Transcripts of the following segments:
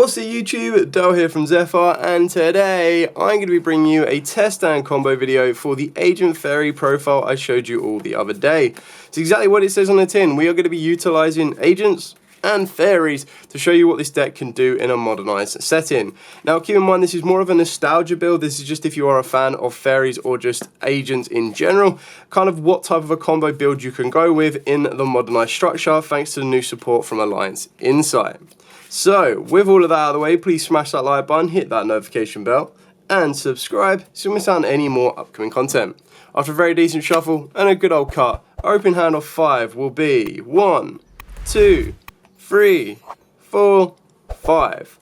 What's up YouTube, Dale here from Zephyr, and today I'm going to be bringing you a test and combo video for the Agent Fairy profile I showed you all the other day. It's exactly what it says on the tin. We are going to be utilizing agents and fairies to show you what this deck can do in a modernized setting. Now keep in mind this is more of a nostalgia build. This is just if you are a fan of fairies or just agents in general, kind of what type of a combo build you can go with in the modernized structure thanks to the new support from Alliance Insight. So, with all of that out of the way, please smash that like button, hit that notification bell, and subscribe so you miss out on any more upcoming content. After a very decent shuffle and a good old cut, our open hand of 5 will be 1, 2, 3, 4, 5.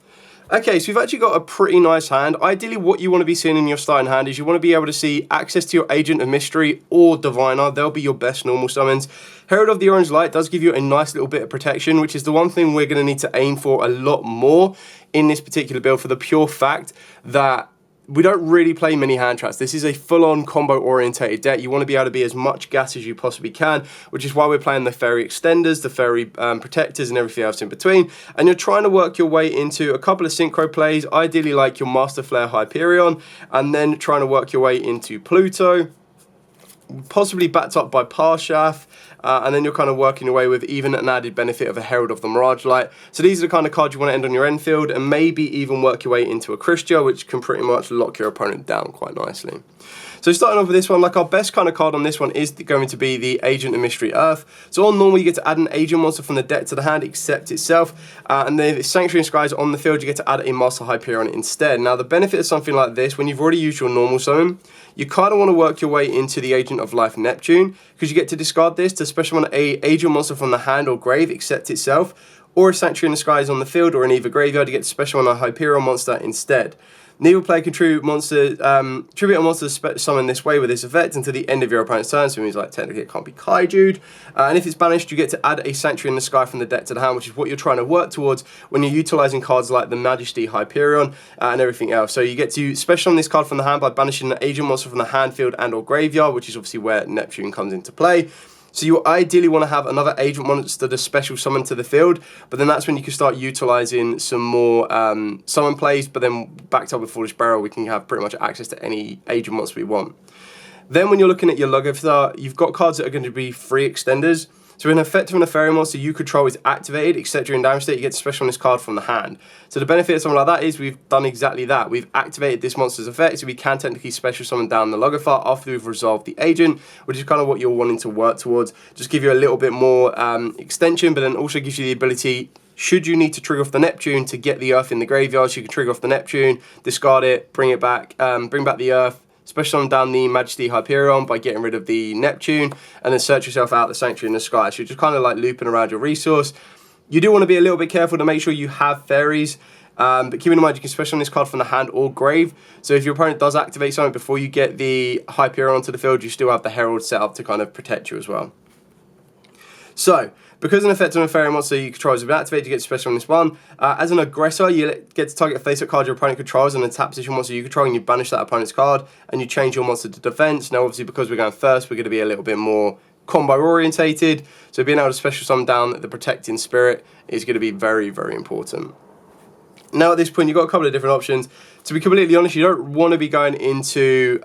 Okay, so we've actually got a pretty nice hand. Ideally, what you want to be seeing in your starting hand is you want to be able to see access to your Agent of Mystery or Diviner. They'll be your best normal summons. Herald of the Orange Light does give you a nice little bit of protection, which is the one thing we're going to need to aim for a lot more in this particular build for the pure fact that we don't really play many hand traps. This is a full-on combo-orientated deck. You want to be able to be as much gas as you possibly can, which is why we're playing the Fairy Extenders, the Fairy Protectors, and everything else in between. And you're trying to work your way into a couple of synchro plays, ideally like your Master Flare Hyperion, and then trying to work your way into Pluto, possibly backed up by Parshaf, and then you're kind of working away with even an added benefit of a Herald of the Mirage Light. So these are the kind of cards you want to end on your end field, and maybe even work your way into a Yugioh, which can pretty much lock your opponent down quite nicely. So starting off with this one, like our best kind of card on this one is going to be the Agent of Mystery Earth. So on normal, you get to add an agent monster from the deck to the hand, except itself. And then the Sanctuary and Skies on the field, you get to add a Master Hyperion instead. Now the benefit of something like this, when you've already used your normal summon, you kind of want to work your way into the Agent of Life Neptune, because you get to discard this to special summon a agent monster from the hand or grave, except itself, or a Sanctuary in the Skies on the field or in either graveyard, you get to special summon a Hyperion monster instead. Neither player can tribute a monster to summon this way with this effect until the end of your opponent's turn, so it means like technically it can't be Kaiju'd. And if it's banished, you get to add a Sanctuary in the Sky from the deck to the hand, which is what you're trying to work towards when you're utilizing cards like the Majesty Hyperion and everything else. So you get to special summon this card from the hand by banishing an agent monster from the hand, field, and or graveyard, which is obviously where Neptune comes into play. So you ideally want to have another agent monster to special summon to the field, but then that's when you can start utilizing some more summon plays, but then backed up with Foolish Barrel, we can have pretty much access to any agent monster we want. Then when you're looking at your Yugioh, you've got cards that are going to be free extenders. So an effect from a fairy monster you control is activated, except during damage state, you get to special on this card from the hand. So the benefit of something like that is we've done exactly that. We've activated this monster's effect, so we can technically special summon down the Yugioh after we've resolved the agent, which is kind of what you're wanting to work towards. Just give you a little bit more extension, but then also gives you the ability, should you need to trigger off the Neptune to get the Earth in the graveyard, so you can trigger off the Neptune, discard it, bring it back, bring back the Earth, special summon down the Majesty Hyperion by getting rid of the Neptune, and then search yourself out the Sanctuary in the Sky. So you're just kind of like looping around your resource. You do want to be a little bit careful to make sure you have fairies, but keep in mind you can special on this card from the hand or grave. So if your opponent does activate something before you get the Hyperion onto the field, you still have the Herald set up to kind of protect you as well. So, because an effect on a fairy monster you control has been activated, you get special on this one. As an aggressor, you get to target a face-up card your opponent controls and a tap position monster you control, and you banish that opponent's card, and you change your monster to defense. Now, obviously, because we're going first, we're going to be a little bit more combo-orientated, so being able to special summon down the Protecting Spirit is going to be very, very important. Now, at this point, you've got a couple of different options. To be completely honest, you don't want to be going into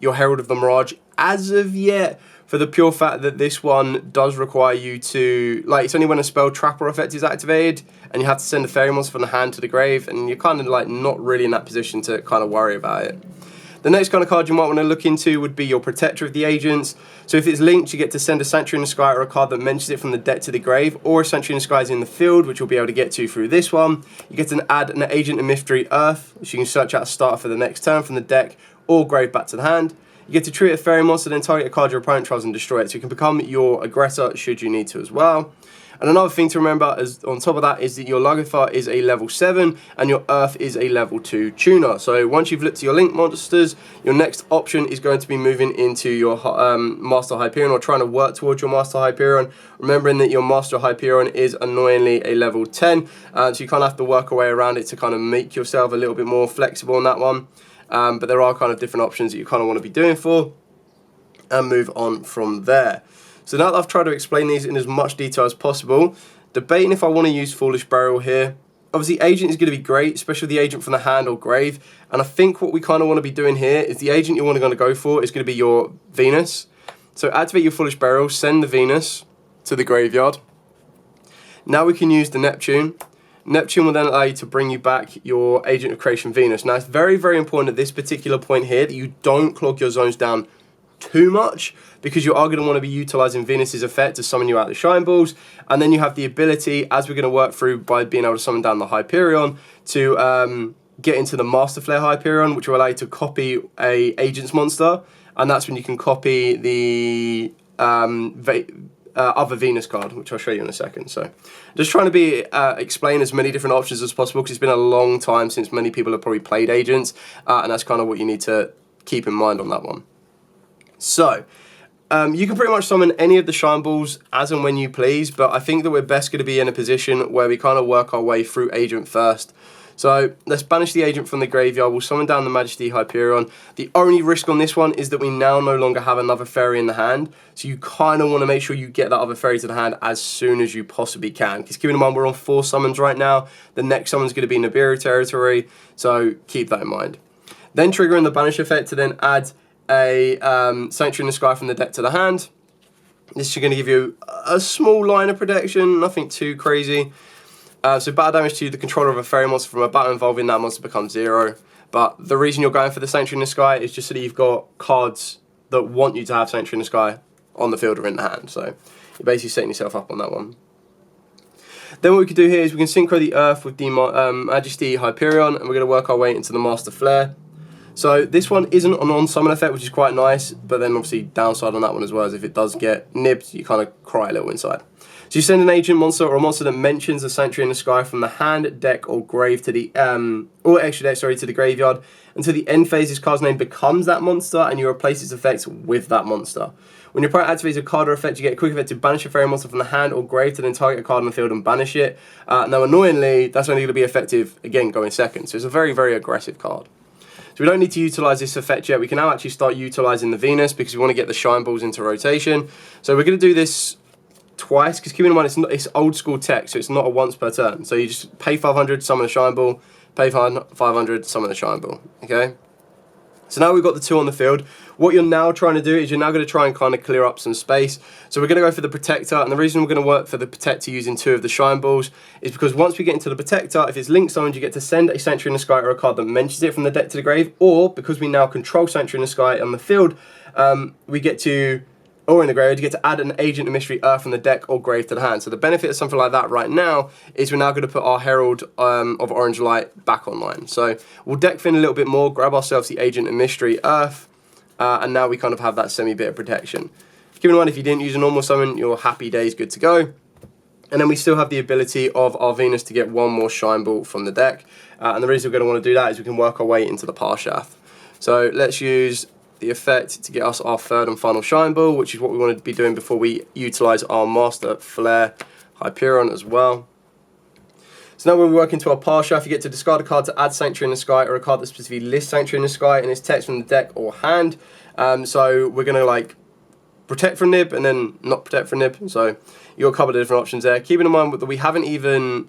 your Herald of the Mirage as of yet, for the pure fact that this one does require you to, like, it's only when a spell trapper effect is activated and you have to send a fairy monster from the hand to the grave, and you're kind of like not really in that position to kind of worry about it. The next kind of card you might want to look into would be your Protector of the Agents. So if it's linked, you get to send a Sanctuary in the Sky or a card that mentions it from the deck to the grave, or a Sanctuary in the Sky is in the field, which you'll be able to get to through this one. You get to add an Agent of Mystery Earth, which you can search out a starter for the next turn from the deck or grave back to the hand. You get to treat a fairy monster, then target a card your opponent tries and destroy it. So you can become your aggressor should you need to as well. And another thing to remember is on top of that is that your Yugioh is a level 7 and your Earth is a level 2 tuner. So once you've looked at your link monsters, your next option is going to be moving into your Master Hyperion, or trying to work towards your Master Hyperion. Remembering that your Master Hyperion is annoyingly a level 10, so you kind of have to work a way around it to kind of make yourself a little bit more flexible on that one. But there are kind of different options that you kind of want to be doing for, and move on from there. So now that I've tried to explain these in as much detail as possible, debating if I want to use Foolish Barrel here, Obviously, agent is going to be great, especially the agent from the hand or grave. And I think what we kind of want to be doing here is the agent you want to go for is going to be your Venus. So activate your Foolish Burial, send the Venus to the graveyard. Now we can use the Neptune. Neptune will then allow you to bring you back your Agent of Creation Venus. Now, it's very, very important at this particular point here that you don't clog your zones down too much, because you are going to want to be utilizing Venus's effect to summon you out the Shine Balls, and then you have the ability, as we're going to work through by being able to summon down the Hyperion, to get into the Master Flare Hyperion, which will allow you to copy a Agent's monster, and that's when you can copy the other Venus card, which I'll show you in a second. So just trying to explain as many different options as possible, because it's been a long time since many people have probably played Agents, and that's kind of what you need to keep in mind on that one. So you can pretty much summon any of the Shine Balls as and when you please, but I think that we're best going to be in a position where we kind of work our way through Agent first. So let's banish the Agent from the graveyard. We'll summon down the Majesty Hyperion. The only risk on this one is that we now no longer have another fairy in the hand, so you kind of want to make sure you get that other fairy to the hand as soon as you possibly can, because keep in mind we're on 4 summons right now. The next summon's going to be Nibiru territory, so keep that in mind. Then triggering the banish effect to then add a Sanctuary in the Sky from the deck to the hand. This is going to give you a small line of protection, nothing too crazy. So battle damage to the controller of a fairy monster from a battle involving that monster becomes 0. But the reason you're going for the Sanctuary in the Sky is just so that you've got cards that want you to have Sanctuary in the Sky on the field or in the hand. So you're basically setting yourself up on that one. Then what we can do here is we can synchro the Earth with the Majesty Hyperion, and we're going to work our way into the Master Flare. So this one isn't an on-summon effect, which is quite nice, but then obviously downside on that one as well is if it does get nibbed, you kind of cry a little inside. So you send an agent monster or a monster that mentions a Sanctuary in the Sky from the hand, deck, or grave to the or extra deck, sorry, to the graveyard until the end phase. This card's name becomes that monster, and you replace its effects with that monster. When your opponent activates a card or effect, you get a quick effect to banish a fairy monster from the hand or grave to then target a card on the field and banish it. Now, annoyingly, that's only going to be effective again going second. So it's a very, very aggressive card. So we don't need to utilize this effect yet. We can now actually start utilizing the Venus because we want to get the Shine Balls into rotation. So we're going to do this twice, because keep in mind it's old school tech, so it's not a once per turn. So you just pay 500, summon a Shine Ball, pay 500, summon a Shine Ball. Okay. So now we've got the 2 on the field. What you're now trying to do is you're now going to try and kind of clear up some space. So we're going to go for the Protector, and the reason we're going to work for the Protector using 2 of the Shine Balls is because once we get into the Protector, if it's Link summoned, you get to send a Sanctuary in the Sky or a card that mentions it from the deck to the grave, or because we now control Sanctuary in the Sky on the field, we get to, or in the graveyard, you get to add an Agent of Mystery Earth from the deck or grave to the hand. So the benefit of something like that right now is we're now going to put our Herald of Orange Light back online. So we'll deck fin a little bit more, grab ourselves the Agent of Mystery Earth, and now we kind of have that semi-bit of protection. Keep in mind, if you didn't use a normal summon, your happy day's good to go. And then we still have the ability of our Venus to get 1 more Shine Ball from the deck. And the reason we're going to want to do that is we can work our way into the Parshath. So let's use the effect to get us our 3rd and final Shine Ball, which is what we want to be doing before we utilize our Master Flare Hyperion as well. So now when we work into our Parshath, you get to discard a card to add Sanctuary in the Sky or a card that specifically lists Sanctuary in the Sky in its text from the deck or hand. So we're going to like protect from nib and then not protect from nib. So you've got a couple of different options there. Keeping in mind that we haven't even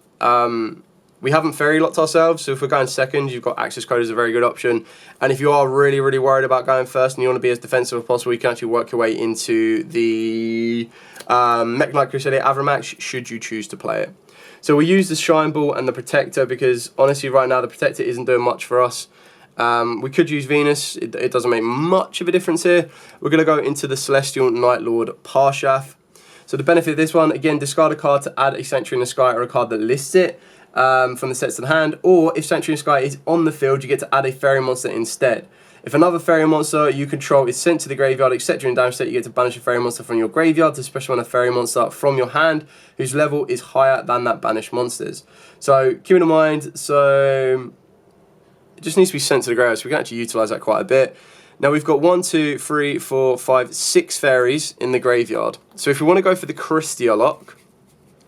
we haven't fairy locked ourselves, so if we're going second, you've got access code as a very good option. And if you are really, really worried about going first and you want to be as defensive as possible, you can actually work your way into the Mech-Knight Crusader Avramax, should you choose to play it. So we use the Shine Ball and the Protector because, honestly, right now the Protector isn't doing much for us. We could use Venus, it doesn't make much of a difference here. We're going to go into the Celestial Night Lord Parshath. So the benefit of this one, again, discard a card to add a Sanctuary in the Sky or a card that lists it from the sets to the hand, or if Sanctuary in the Sky is on the field, you get to add a fairy monster instead. If another fairy monster you control is sent to the graveyard, except during damage state, you get to banish a fairy monster from your graveyard to special summon a fairy monster from your hand whose level is higher than that banished monster's. So keep it in mind, so it just needs to be sent to the graveyard, so we can actually utilize that quite a bit. Now we've got 1, 2, 3, 4, 5, 6 fairies in the graveyard. So if we want to go for the Christia lock,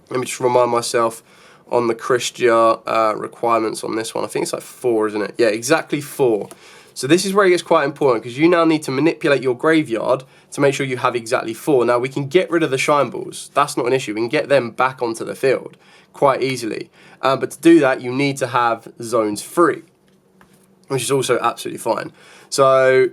let me just remind myself on the Christia requirements on this one. I think it's like 4, isn't it? Yeah, exactly 4. So this is where it gets quite important, because you now need to manipulate your graveyard to make sure you have exactly 4. Now we can get rid of the shine balls, that's not an issue, we can get them back onto the field quite easily. But to do that you need to have zones free, which is also absolutely fine. So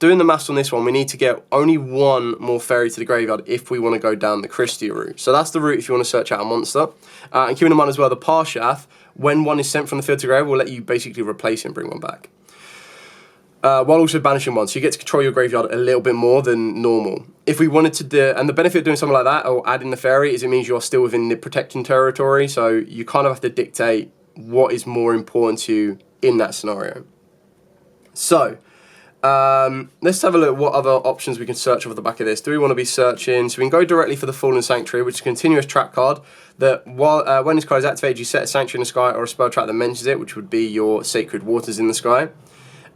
doing the maths on this one, we need to get only 1 more fairy to the graveyard if we want to go down the Christia route. So that's the route if you want to search out a monster. And keeping in mind as well, the Parshath, when 1 is sent from the field to grave, will let you basically replace it and bring 1 back. While also banishing 1, so you get to control your graveyard a little bit more than normal. If we wanted to do, and the benefit of doing something like that, or adding the fairy, is it means you're still within the protecting territory, so you kind of have to dictate what is more important to you in that scenario. So, let's have a look at what other options we can search off the back of this. Do we want to be searching? So we can go directly for the Fallen Sanctuary, which is a continuous trap card that while when this card is activated, you set a Sanctuary in the sky or a spell trap that mentions it, which would be your Sacred Waters in the sky.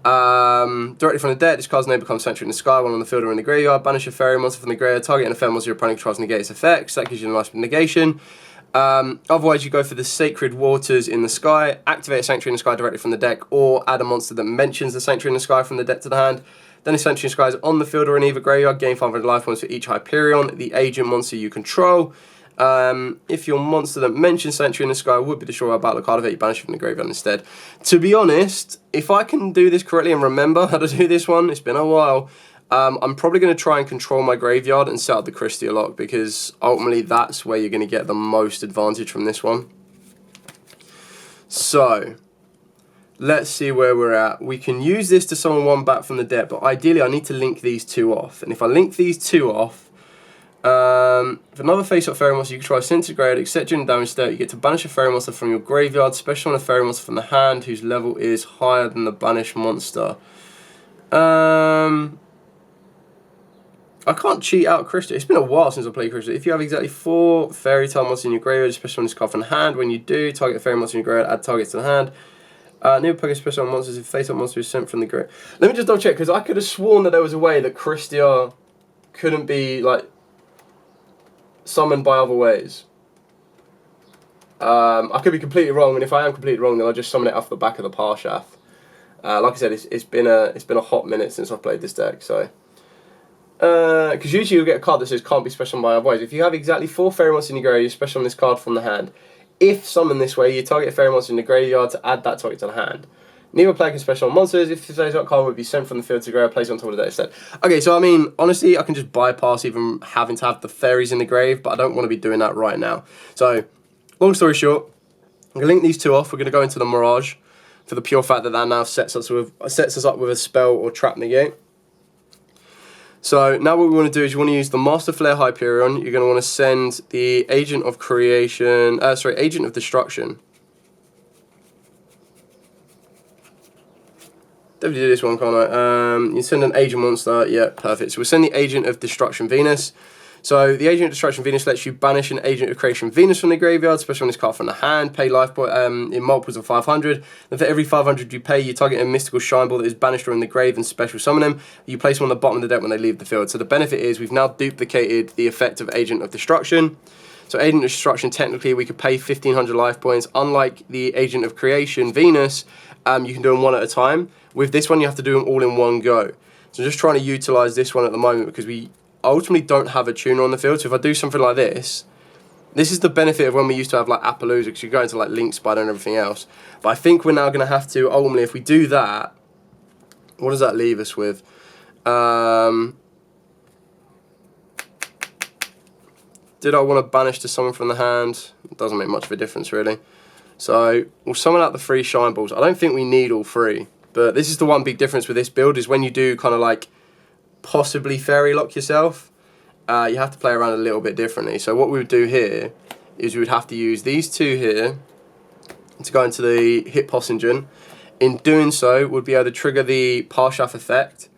Directly from the deck, this card's name becomes Sanctuary in the sky, 1 on the field or in the graveyard. Banish a fairy monster from the graveyard, target and a fairy monster your opponent controls negate its effects. That gives you a nice negation. Otherwise, you go for the Sacred Waters in the sky, activate a Sanctuary in the sky directly from the deck, or add a monster that mentions the Sanctuary in the sky from the deck to the hand. Then a Sanctuary in the sky is on the field or in either graveyard, gain 500 life points for each Hyperion, the agent monster you control. If your monster that mentions Sanctuary in the sky would be destroyed by battle card, you banish it from the graveyard instead. To be honest, if I can do this correctly and remember how to do this one, it's been a while, I'm probably going to try and control my graveyard and set up the Christia lock, because ultimately that's where you're going to get the most advantage from this one. So, let's see where we're at. We can use this to summon 1 back from the deck, but ideally I need to link these 2 off. And if I link these 2 off, if another face-up fairy monster you control is sent to the graveyard, except during damage state, you get to banish a fairy monster from your graveyard, special on a fairy monster from the hand whose level is higher than the banished monster. I can't cheat out Christia. It's been a while since I played Christia. If you have exactly 4 fairy type monsters in your graveyard, special on this card from the hand. When you do, target a fairy monster in your graveyard, add targets to the hand. New Pokemon special on monsters if face-up monster is sent from the graveyard. Let me just double check, because I could have sworn that there was a way that Christia couldn't be like summoned by other ways. I could be completely wrong, and if I am completely wrong, then I'll just summon it off the back of the Parshath. Like I said, it's been a hot minute since I've played this deck, so. Because usually you'll get a card that says can't be special by other ways. If you have exactly 4 fairy monsters in your graveyard, you special on this card from the hand. If summoned this way, you target a fairy monster in the graveyard to add that target to the hand. Neither player can special on monsters. If today's card would be sent from the field to graveyard, placed on top of the deck instead. Okay, so I mean, honestly, I can just bypass even having to have the fairies in the grave, but I don't want to be doing that right now. So, long story short, I'm going to link these 2 off. We're going to go into the Mirage for the pure fact that that now sets us up with a spell or trap negate. So now what we want to do is you want to use the Master Flare Hyperion. You're going to want to send the Agent of Creation, Agent of Destruction. Definitely do this one, can't I? You send an Agent monster. Yeah, perfect. So we'll send the Agent of Destruction Venus. So the Agent of Destruction Venus lets you banish an Agent of Creation Venus from the graveyard, especially on this card from the hand, pay life point in multiples of 500. Then for every 500 you pay, you target a mystical shine ball that is banished or in the grave and special summon them. You place them on the bottom of the deck when they leave the field. So the benefit is we've now duplicated the effect of Agent of Destruction. So Agent of Destruction, technically we could pay 1500 life points. Unlike the Agent of Creation Venus, you can do them 1 at a time. With this one you have to do them all in one go. So I'm just trying to utilize this one at the moment because we ultimately don't have a tuner on the field. So if I do something like this, this is the benefit of when we used to have like Appaloosa, because you go into like Link Spider and everything else. But I think we're now going to have to, ultimately, if we do that, what does that leave us with? Did I want to banish to someone from the hand? It doesn't make much of a difference really. So we'll summon out the 3 shine balls. I don't think we need all 3, but this is the one big difference with this build, is when you do kind of like possibly fairy lock yourself, you have to play around a little bit differently. So what we would do here is we would have to use these 2 here to go into the Hit Posingen. In doing so, we'll be able to trigger the Parshath effect.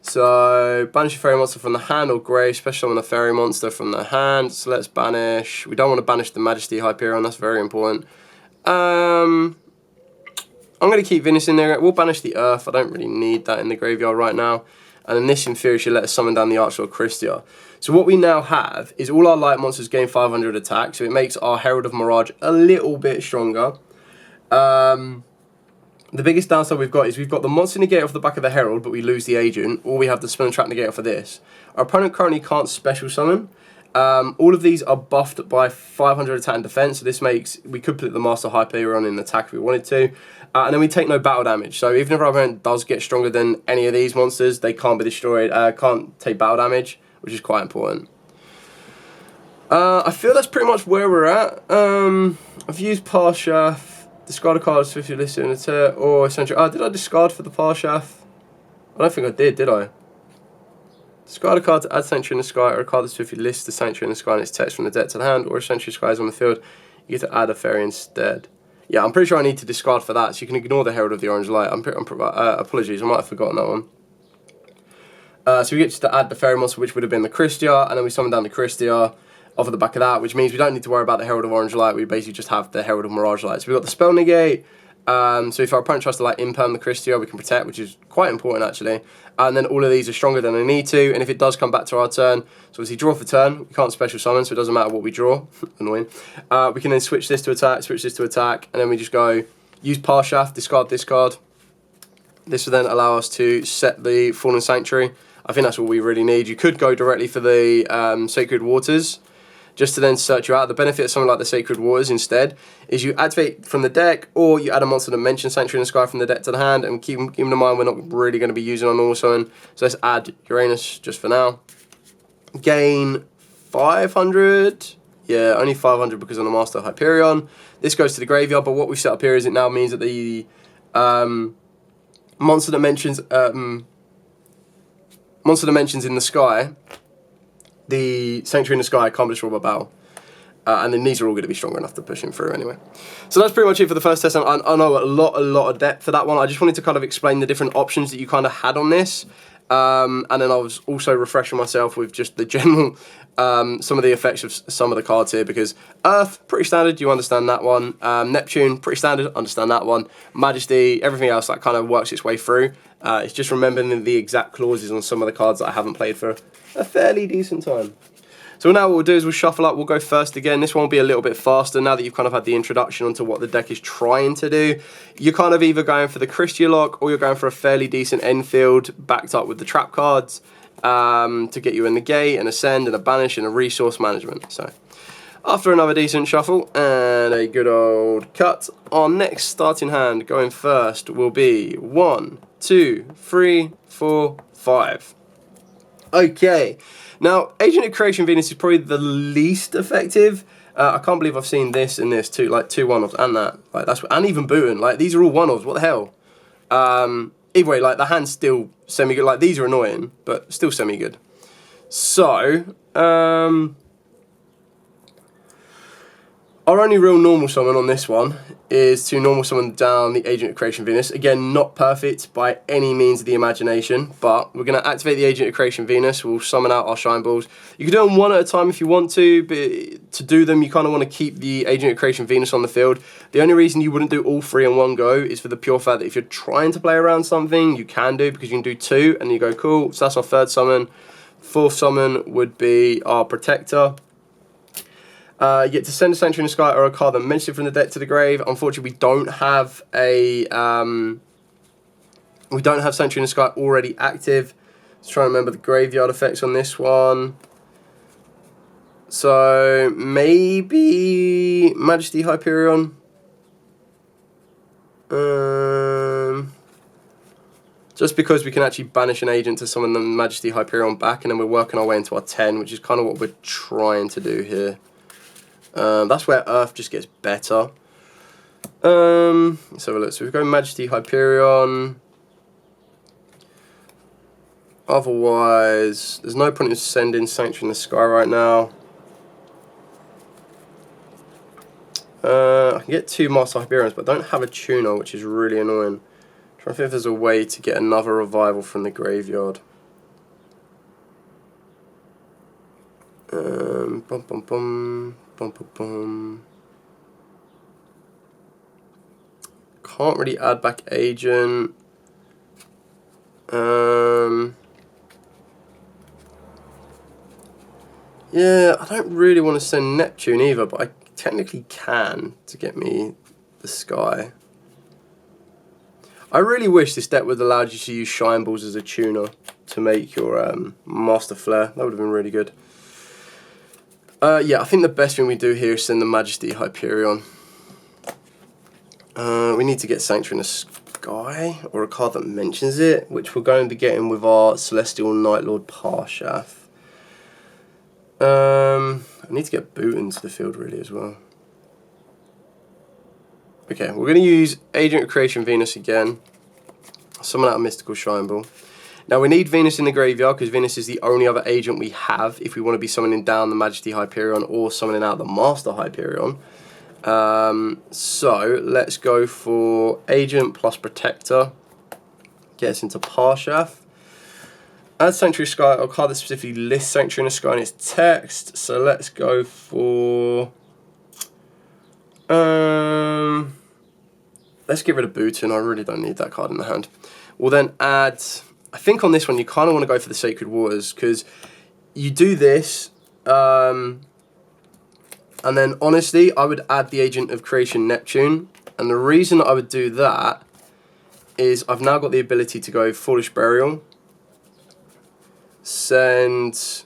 So banish a fairy monster from the hand or grave, special on a fairy monster from the hand. So let's banish. We don't want to banish the Majesty Hyperion, that's very important. I'm going to keep Venus in there. We'll banish the Earth. I don't really need that in the graveyard right now. And then this in theory should let us summon down the Archer of Christia. So what we now have is all our light monsters gain 500 attack, so it makes our Herald of Mirage a little bit stronger. The The biggest downside we've got is we've got the monster negate off the back of the Herald, but we lose the agent, or we have the spell and trap negate for this. Our opponent currently can't special summon. All of these are buffed by 500 attack and defense, so this makes, we could put the Master Hyperion in attack if we wanted to. And then we take no battle damage, so even if our opponent does get stronger than any of these monsters, they can't be destroyed, can't take battle damage, which is quite important. I feel that's pretty much where we're at. I've used Parshath. Discard a card if you listen in a or essentially. Oh, did I discard for the Parshath? I don't think I did I? Discard a card to add Sanctuary in the Sky, or a card that's if you list the Sanctuary in the Sky and its text from the deck to the hand, or a Sanctuary Sky is on the field, you get to add a fairy instead. Yeah, I'm pretty sure I need to discard for that, so you can ignore the Herald of the Orange Light. Apologies, I might have forgotten that one. So we get to add the fairy monster, which would have been the Christia, and then we summon down the Christia off of the back of that, which means we don't need to worry about the Herald of Orange Light. We basically just have the Herald of Mirage Light. So we've got the spell negate. So if our opponent tries to like imperm the Christia, we can protect, which is quite important actually. And then all of these are stronger than they need to. And if it does come back to our turn, so obviously draw for turn, we can't special summon, so it doesn't matter what we draw. Annoying. We can then switch this to attack, switch this to attack, and then we just go use Parshath, discard this card. This will then allow us to set the Fallen Sanctuary. I think that's all we really need. You could go directly for the Sacred Waters, just to then search you out. The benefit of something like the Sacred Waters instead is you activate from the deck, or you add a monster that mentions Sanctuary in the Sky from the deck to the hand, and keep in mind we're not really going to be using on normal summon, so let's add Uranus just for now. Gain 500, yeah, only 500 because of the Master Hyperion. This goes to the graveyard, but what we've set up here is it now means that the monster that mentions in the sky, the Sanctuary in the Sky can't be destroyed by battle. And then these are all going to be strong enough to push him through anyway. So that's pretty much it for the first test. And I know a lot of depth for that one. I just wanted to kind of explain the different options that you kind of had on this. And then I was also refreshing myself with just the general, some of the effects of some of the cards here, because Earth, pretty standard, you understand that one. Neptune, pretty standard, understand that one. Majesty, everything else that kind of works its way through. It's just remembering the exact clauses on some of the cards that I haven't played for a fairly decent time. So now what we'll do is we'll shuffle up, we'll go first again. This one will be a little bit faster now that you've kind of had the introduction onto what the deck is trying to do. You're kind of either going for the Christia lock, or you're going for a fairly decent end field backed up with the trap cards to get you a negate, an ascend, and a banish, and a resource management. So after another decent shuffle and a good old cut, our next starting hand going first will be 1, 2, 3, 4, 5. Okay, now Agent of Creation Venus is probably the least effective. I can't believe I've seen this and this too, like 2 one-offs and that, like and even Booten, like these are all one-offs. What the hell? Either way, like the hand's still semi-good. Like these are annoying, but still semi-good. So, our only real normal summon on this one is to normal summon down the Agent of Creation Venus. Again, not perfect by any means of the imagination, but we're going to activate the Agent of Creation Venus. We'll summon out our Shine Balls. You can do them one at a time if you want to, but to do them, you kind of want to keep the Agent of Creation Venus on the field. The only reason you wouldn't do all 3 in one go is for the pure fact that if you're trying to play around something, you can do, because you can do 2, and you go, cool, so that's our 3rd summon. 4th summon would be our Protector. You get to send a Sanctuary in the Sky or a card that mentions it from the deck to the grave. Unfortunately, we don't have a Sanctuary in the Sky already active. Let's try and remember the graveyard effects on this one. So maybe Majesty Hyperion. Just because we can actually banish an agent to summon the Majesty Hyperion back, and then we're working our way into our 10, which is kind of what we're trying to do here. That's where Earth just gets better. Let's have a look. So we've got Majesty Hyperion. Otherwise, there's no point in sending Sanctuary in the Sky right now. I can get 2 Master Hyperions, but I don't have a tuner, which is really annoying. I'm trying to think if there's a way to get another revival from the graveyard. Bum bum bum. Bum, bum, bum. Can't really add back agent. Yeah, I don't really want to send Neptune either, but I technically can to get me the Sky. I really wish this deck would have allowed you to use Shine Balls as a tuner to make your Master Flare. That would have been really good. Yeah, I think the best thing we do here is send the Majesty Hyperion. We need to get Sanctuary in the Sky, or a card that mentions it, which we're going to be getting with our Celestial Night Lord Parshaf. I need to get Boot into the field really as well. Okay, we're going to use Agent of Creation Venus again. Summon out a Mystical Shine Ball. Now we need Venus in the graveyard because Venus is the only other agent we have if we want to be summoning down the Majesty Hyperion or summoning out the Master Hyperion. So let's go for Agent plus Protector. Get us into Parshaf. Add Sanctuary Sky, or card that specifically lists Sanctuary in the Sky in its text. So let's go for... let's get rid of Bhutan. I really don't need that card in the hand. We'll then add... I think on this one you kind of want to go for the Sacred Waters because you do this, and then honestly I would add the Agent of Creation Neptune, and the reason I would do that is I've now got the ability to go Foolish Burial, send...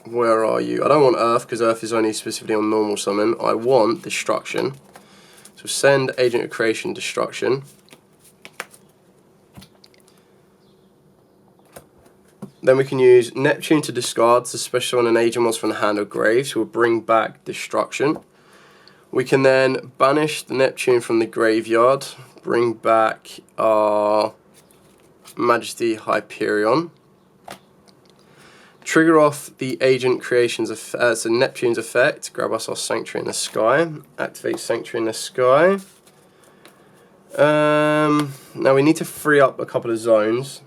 Where are you? I don't want Earth because Earth is only specifically on normal summon. I want Destruction. So send Agent of Creation Destruction. Then we can use Neptune to discard to special on an agent monster from the hand or grave, so we'll bring back Destruction. We can then banish the Neptune from the graveyard, bring back our Majesty Hyperion. Trigger off the Agent Creation's so Neptune's effect, grab us our Sanctuary in the Sky, activate Sanctuary in the Sky. Now we need to free up a couple of zones.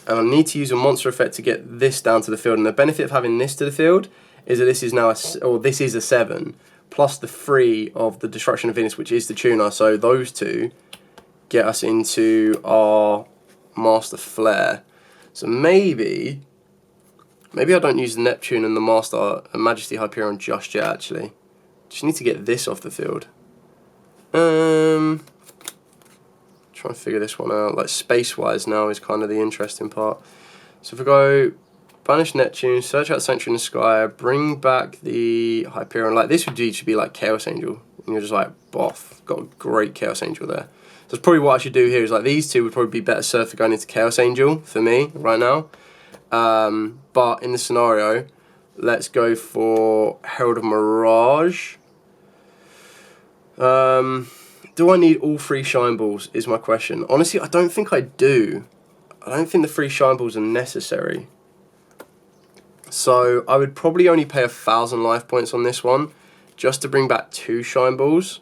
And I need to use a monster effect to get this down to the field. And the benefit of having this to the field is that this is now this is a 7, plus the 3 of the Destruction of Venus, which is the tuner. So those two get us into our Master Flare. So maybe I don't use the Neptune and the Master and Majesty Hyperion just yet. Actually, just need to get this off the field. Try and figure this one out. Like space-wise now is kind of the interesting part. So if we go banish Neptune, search out Sanctuary in the Sky, bring back the Hyperion. Like this would should be like Chaos Angel, and you're just like boff. Got a great Chaos Angel there. So that's probably what I should do here. Is like these two would probably be better served for going into Chaos Angel for me right now. But in this scenario, let's go for Herald of Mirage. Do I need all 3 Shine Balls is my question. Honestly, I don't think I do. I don't think the 3 Shine Balls are necessary. So I would probably only pay 1,000 life points on this one just to bring back 2 Shine Balls.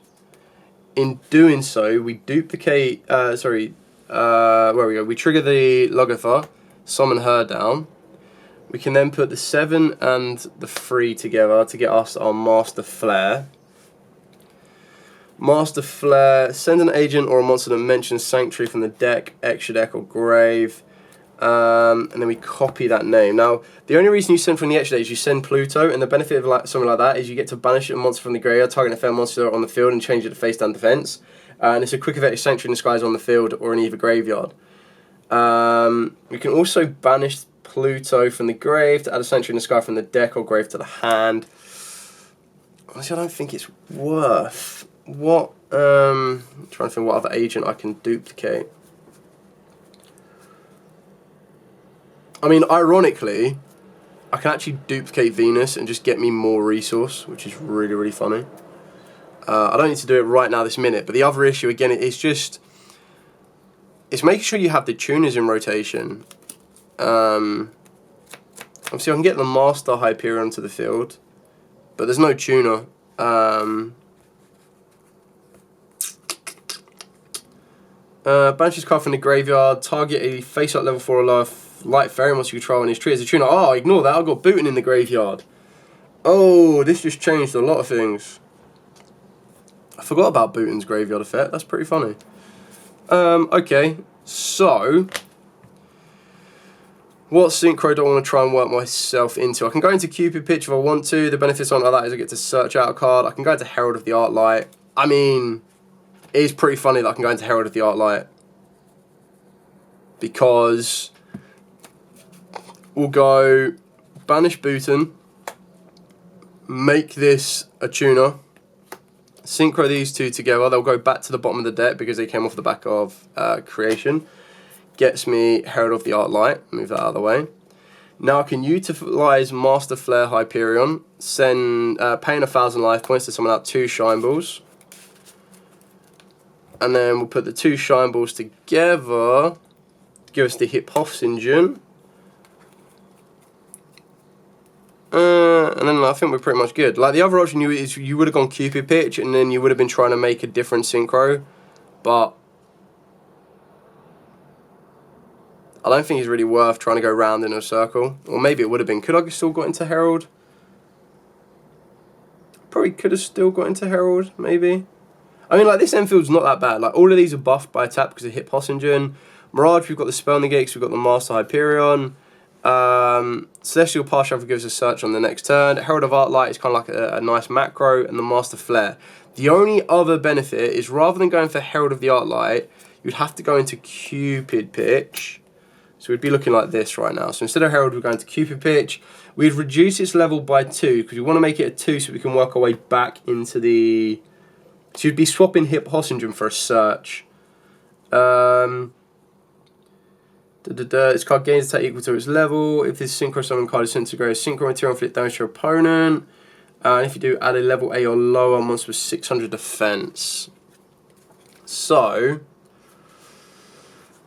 In doing so, we duplicate, where we go, we trigger the Logotha, summon her down. We can then put the 7 and the 3 together to get us our Master Flare. Master Flare, send an agent or a monster that mentions Sanctuary from the deck, extra deck or grave, and then we copy that name. Now, the only reason you send from the extra deck is you send Pluto, and the benefit of something like that is you get to banish a monster from the graveyard, target a fair monster on the field, and change it to face down defense. And it's a quick effect if Sanctuary in the Sky is on the field or in either graveyard. We can also banish Pluto from the grave to add a Sanctuary in the Sky from the deck or grave to the hand. Honestly, I don't think it's worth... What, I'm trying to think what other agent I can duplicate. I mean, ironically, I can actually duplicate Venus and just get me more resource, which is really, really funny. I don't need to do it right now this minute, but the other issue, again, it's making sure you have the tuners in rotation. Obviously, I can get the Master Hyperion to the field, but there's no tuner. Banish this card from the graveyard, target a face-up level 4 or lower light fairy monster you control in his tree as a tuner. Oh, ignore that, I've got Bhutan in the graveyard. Oh, this just changed a lot of things. I forgot about Bhutan's graveyard effect, that's pretty funny. Okay, so What synchro do I want to try and work myself into? I can go into Cupid Pitch if I want to. The benefits on that is I get to search out a card. I can go into Herald of the Arclight. I mean, it is pretty funny that I can go into Herald of the Arclight, because we'll go Banish Bhutan, make this a tuner, synchro these two together. They'll go back to the bottom of the deck because they came off the back of Creation. Gets me Herald of the Arclight, move that out of the way. Now I can utilize Master Flare Hyperion, send paying 1,000 life points to summon out 2 Shine Balls. And then we'll put the 2 Shine Balls together to give us the Hypoxingen. And then I think we're pretty much good. Like, the other option is you would have gone Cupid Pitch and then you would have been trying to make a different synchro, but I don't think it's really worth trying to go round in a circle. Or maybe it would have been. Could I have still got into Herald? Probably could have still got into Herald, maybe. I mean, like, this Enfield's not that bad. Like, all of these are buffed by attack because of Hypoxingen. Mirage, we've got the Spell Negates, we've got the Master Hyperion. Celestial Parshaver gives us search on the next turn. Herald of Arclight is kind of like a nice macro, and the Master Flare. The only other benefit is rather than going for Herald of the Arclight, you'd have to go into Cupid Pitch. So we'd be looking like this right now. So instead of Herald, we're going to Cupid Pitch. We'd reduce its level by 2 because we want to make it a 2 so we can work our way back into the... So you'd be swapping Hypoxingen for a search. Its card gains attack equal to its level. If this synchro summon card is sent to grow, synchro material inflict damage to your opponent. And if you do, add a level A or lower monster with 600 defense. So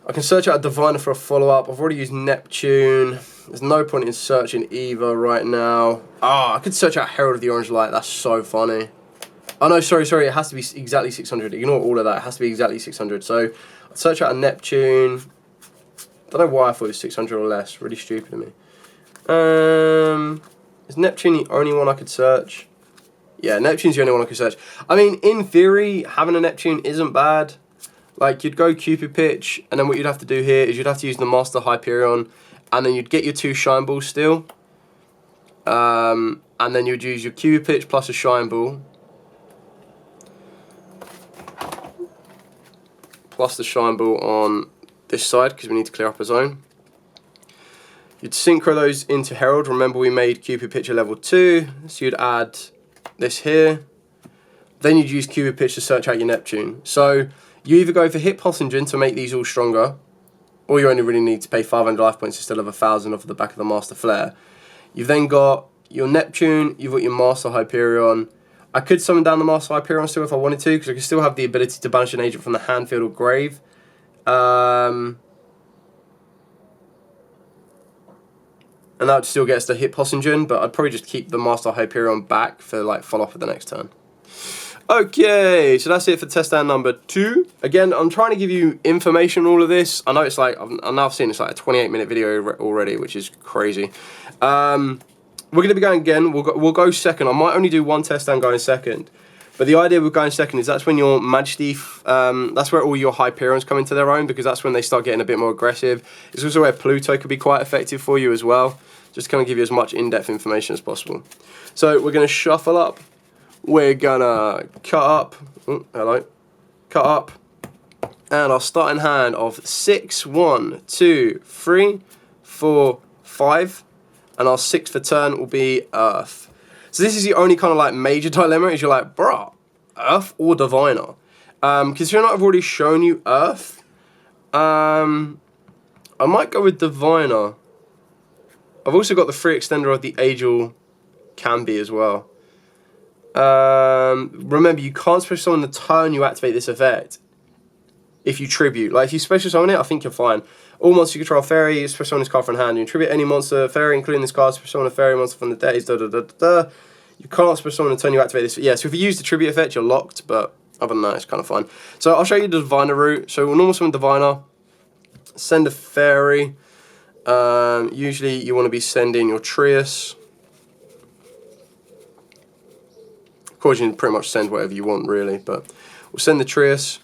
I can search out a Diviner for a follow-up. I've already used Neptune. There's no point in searching either right now. I could search out Herald of the Orange Light. That's so funny. Oh, no, sorry. It has to be exactly 600. Ignore all of that. It has to be exactly 600. So I'll search out a Neptune. Don't know why I thought it was 600 or less. Really stupid of me. Is Neptune the only one I could search? Yeah, Neptune's the only one I could search. I mean, in theory, having a Neptune isn't bad. Like, you'd go Cupid Pitch, and then what you'd have to do here is you'd have to use the Master Hyperion, and then you'd get your 2 Shine Balls still. And then you'd use your Cupid Pitch plus a Shine Ball. Plus the Shine Ball on this side, because we need to clear up a zone. You'd synchro those into Herald. Remember, we made Cupid Pitch a level 2, so you'd add this here. Then you'd use Cupid Pitch to search out your Neptune. So you either go for Hypoxingen to make these all stronger, or you only really need to pay 500 life points instead of 1,000 off of the back of the Master Flare. You've then got your Neptune, you've got your Master Hyperion. I could summon down the Master Hyperion still if I wanted to, because I can still have the ability to banish an agent from the hand, field, or grave. And that would still get us the Hypoxingen, but I'd probably just keep the Master Hyperion back for like follow-up for the next turn. Okay, so that's it for test stand number 2. Again, I'm trying to give you information on all of this. I know it's like, I've now seen it's like a 28-minute video already, which is crazy. We're going to be going again. We'll go second. I might only do 1 test stand going second. But the idea with going second is that's when your Majesty, that's where all your Hyperions come into their own, because that's when they start getting a bit more aggressive. It's also where Pluto could be quite effective for you as well. Just kind of give you as much in-depth information as possible. So we're going to shuffle up. We're gonna cut up, cut up, and our starting hand of 6, 1, 2, 3, 4, 5, and our 6th for turn will be Earth. So this is the only kind of like major dilemma, is you're like, bruh, Earth or Diviner? Considering I've already shown you Earth, I might go with Diviner. I've also got the free extender of the Angel can be as well. Remember, you can't special summon the turn you activate this effect if you tribute. Like, if you special summon it, I think you're fine. All monsters you control fairy, you special summon this card from hand. You tribute any monster fairy, including this card, special summon a fairy monster from the deck. You can't special summon the turn you activate this. Yeah, so if you use the tribute effect, you're locked, but other than that, it's kind of fine. So I'll show you the Diviner route. So we'll normal summon Diviner, send a fairy. Usually you want to be sending your Trius. Of course, you can pretty much send whatever you want, really, but we'll send the Trius.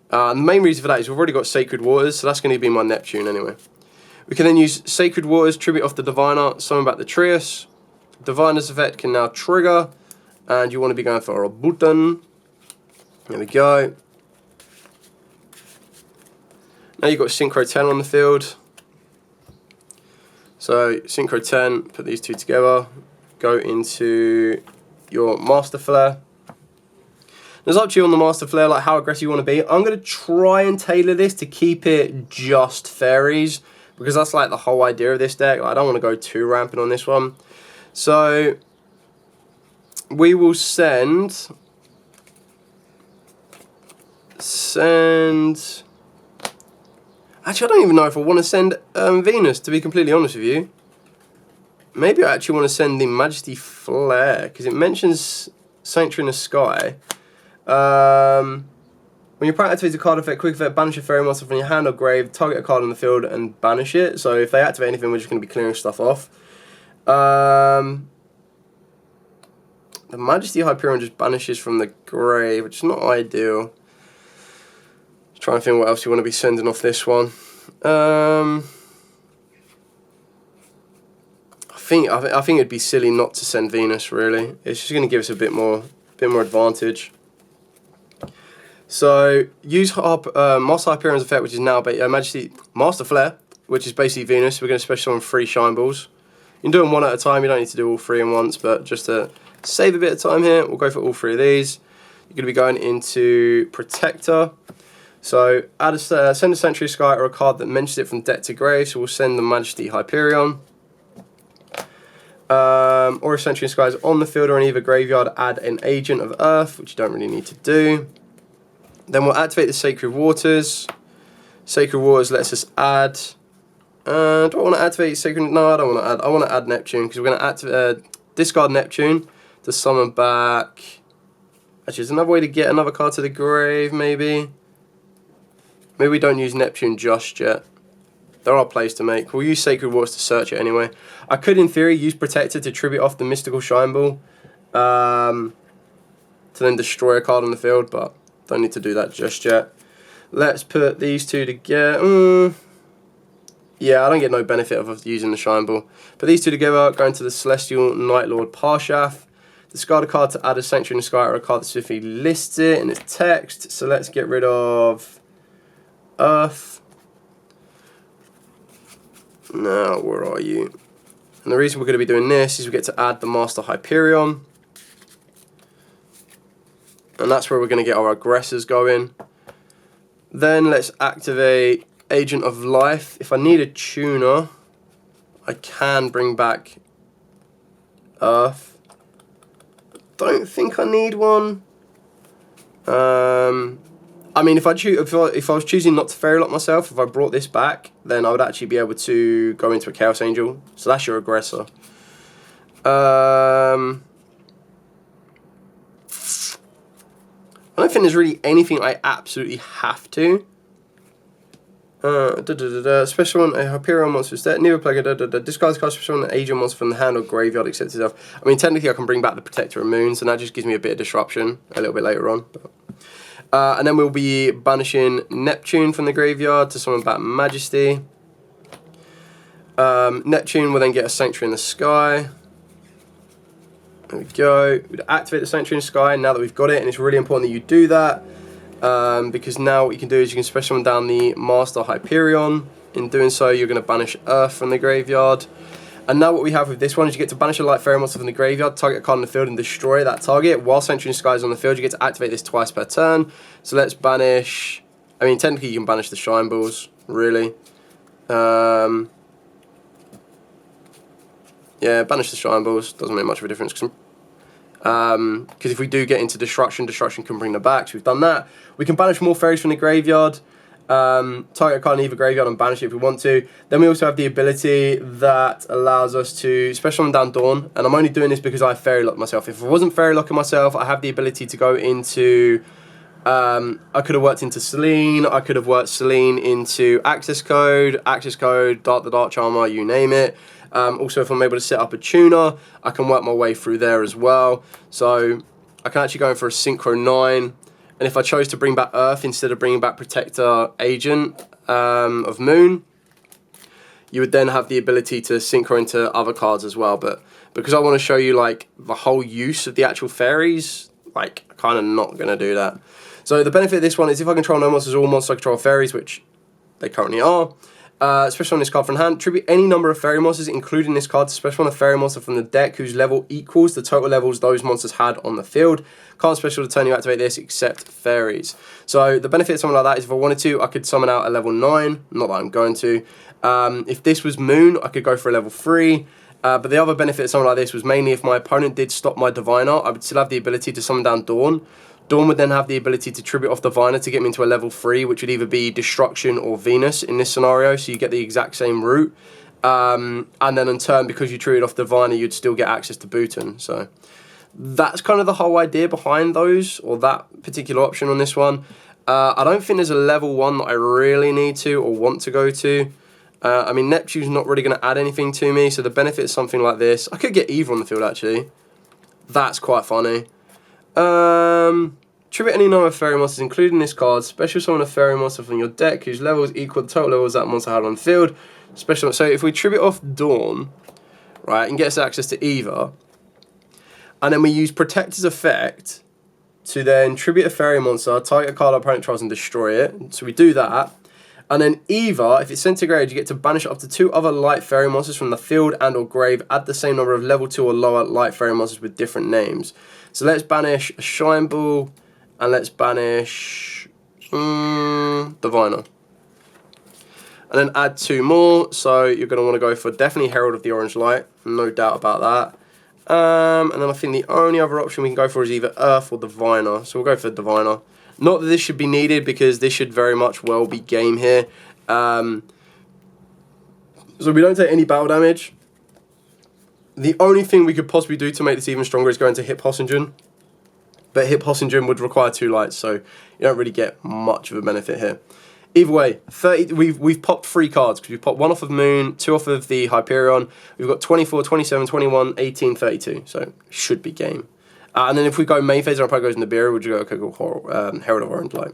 The main reason for that is we've already got Sacred Waters, so that's going to be my Neptune anyway. We can then use Sacred Waters, tribute off the Diviner, summon back the Trias. Diviner's effect can now trigger, and you want to be going for a button. There we go. Now you've got Synchro 10 on the field. So Synchro 10, put these two together, go into your Master Flare. It's up to you on the Master Flare, like how aggressive you want to be. I'm going to try and tailor this to keep it just fairies, because that's like the whole idea of this deck. Like, I don't want to go too rampant on this one. So we will send actually, I don't even know if I want to send Venus, to be completely honest with you. Maybe I actually want to send the Majesty Flare, because it mentions Sanctuary in the Sky. When your opponent activates a card effect, quick effect, banish a fairy monster from your hand or grave, target a card on the field and banish it. So if they activate anything, we're just going to be clearing stuff off. The Majesty Hyperion just banishes from the grave, which is not ideal. Trying to think what else you want to be sending off this one. I think it'd be silly not to send Venus. Really, it's just going to give us a bit more advantage. So use Master Hyperion's effect, which is now Majesty Master Flare, which is basically Venus. We're going to special summon 3 Shine Balls. You can do them one at a time. You don't need to do all 3 in once, but just to save a bit of time here, we'll go for all 3 of these. You're going to be going into Protector. So add send a Sanctuary Sky or a card that mentions it from deck to grave. So we'll send the Majesty Hyperion. Or if Sanctuary Sky is on the field or in either graveyard, add an Agent of Earth, which you don't really need to do. Then we'll activate the Sacred Waters. Sacred Waters lets us add. Do I want to activate Sacred? No, I don't want to add. I want to add Neptune, because we're going to activate discard Neptune to summon back. Actually, there's another way to get another card to the grave, maybe. Maybe we don't use Neptune just yet. There are plays to make. We'll use Sacred Waters to search it anyway. I could, in theory, use Protector to tribute off the Mystical Shine Ball. To then destroy a card on the field, but don't need to do that just yet. Let's put these two together. Yeah, I don't get no benefit of using the Shine Ball. Put these two together, go into the Celestial Night Lord Parshaf. Discard a card to add a Sanctuary in the Sky or a card that specifically lists it in its text. So let's get rid of Earth. Now, where are you? And the reason we're going to be doing this is we get to add the Master Hyperion. And that's where we're going to get our aggressors going. Then let's activate Agent of Life. If I need a tuner, I can bring back Earth. Don't think I need one. I mean, if I was choosing not to fairy lock myself, if I brought this back, then I would actually be able to go into a Chaos Angel. So that's your aggressor. I don't think there's really anything I absolutely have to. Special one, a Hyperion monster is dead. Neither player, discard card special one, an Agent monster from the hand or graveyard, except itself. I mean, technically I can bring back the Protector of Moons, and that just gives me a bit of disruption a little bit later on. And then we'll be banishing Neptune from the graveyard to summon back Majesty. Neptune will then get a Sanctuary in the Sky. There we go. We'd activate the Sanctuary in the Sky now that we've got it, and it's really important that you do that. Because now what you can do is you can special summon down the Master Hyperion. In doing so, you're going to banish Earth from the graveyard. And now what we have with this one is you get to banish a light fairy monster from the graveyard, target a card in the field and destroy that target. While Sanctuary in the Sky is on the field, you get to activate this twice per turn. So let's banish, I mean technically you can banish the Shine Balls, really. Yeah, banish the Shine Balls, doesn't make much of a difference. Because if we do get into Destruction can bring them back, so we've done that. We can banish more fairies from the graveyard. Target a card in either graveyard and banish it if we want to. Then we also have the ability that allows us to special summon down Dawn, and I'm only doing this because I fairy locked myself. If I wasn't fairy locking myself, I have the ability to go into I could have worked into Selene, I could have worked Selene into Access Code, Dark the Dark Charmer, you name it. Also, if I'm able to set up a tuner, I can work my way through there as well. So I can actually go in for a Synchro 9. And if I chose to bring back Earth instead of bringing back Protector Agent of Moon, you would then have the ability to synchro into other cards as well. But because I want to show you like the whole use of the actual fairies, like kind of not going to do that. So the benefit of this one is if I control no monsters, all monsters I control fairies, which they currently are. Especially on this card from hand, tribute any number of fairy monsters, including this card, to special on a fairy monster from the deck whose level equals the total levels those monsters had on the field. Can't special the turn you activate this except fairies. So the benefit of something like that is if I wanted to, I could summon out a level 9. Not that I'm going to. If this was Moon, I could go for a level 3. But the other benefit of something like this was mainly if my opponent did stop my Diviner, I would still have the ability to summon down Dawn. Dawn would then have the ability to tribute off Diviner to get me into a level 3, which would either be Destruction or Venus in this scenario, so you get the exact same route. And then in turn, because you tribute off Diviner, you'd still get access to Bhutan. So that's kind of the whole idea behind those, or that particular option on this one. I don't think there's a level 1 that I really need to or want to go to. I mean, Neptune's not really going to add anything to me, so the benefit of something like this, I could get Eva on the field actually. That's quite funny. Tribute any number of fairy monsters, including this card. Special summon a fairy monster from your deck whose levels equal the total levels that monster had on the field. Special. So if we tribute off Dawn, right, and gets access to Eva, and then we use Protector's effect to then tribute a fairy monster, target a card our opponent tries and destroy it. So we do that. And then Eva, if it's centigrade, you get to banish up to 2 other light fairy monsters from the field and or grave. Add the same number of level 2 or lower light fairy monsters with different names. So let's banish a Shine Ball, and let's banish Diviner. And then add 2 more, so you're going to want to go for definitely Herald of the Orange Light, no doubt about that. And then I think the only other option we can go for is either Earth or Diviner, so we'll go for Diviner. Not that this should be needed, because this should very much well be game here. So we don't take any battle damage. The only thing we could possibly do to make this even stronger is going to hit Posingen. But hit Posingen would require 2 lights, so you don't really get much of a benefit here. Either way, we've popped 3 cards, because we've popped 1 off of Moon, 2 off of the Hyperion. We've got 24, 27, 21, 18, 32, so should be game. And then if we go main phase and our opponent goes in Nibiru, we'll just go, okay, go Herald of Orange Light.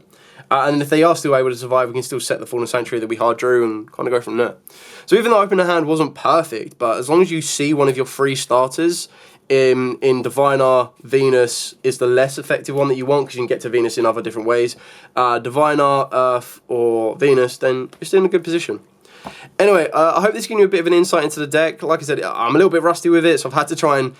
And if they are still able to survive, we can still set the Fallen Sanctuary that we hard drew and kind of go from there. So even though opening hand wasn't perfect, but as long as you see one of your 3 starters in Diviner, Venus is the less effective one that you want, because you can get to Venus in other different ways. Diviner, Earth, or Venus, then you're still in a good position. Anyway, I hope this gave you a bit of an insight into the deck. Like I said, I'm a little bit rusty with it, so I've had to try and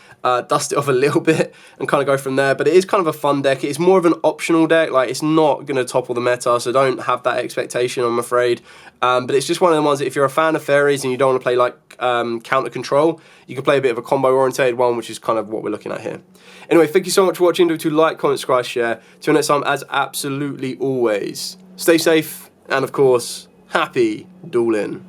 dust it off a little bit and kind of go from there. But it is kind of a fun deck. It's more of an optional deck. Like, it's not going to topple the meta, so don't have that expectation, I'm afraid. But it's just one of the ones that if you're a fan of fairies and you don't want to play like counter control, you can play a bit of a combo orientated one, which is kind of what we're looking at here. Anyway, thank you so much for watching. Do to like, comment, subscribe, share. Till next time, as absolutely always, stay safe and of course, happy dueling.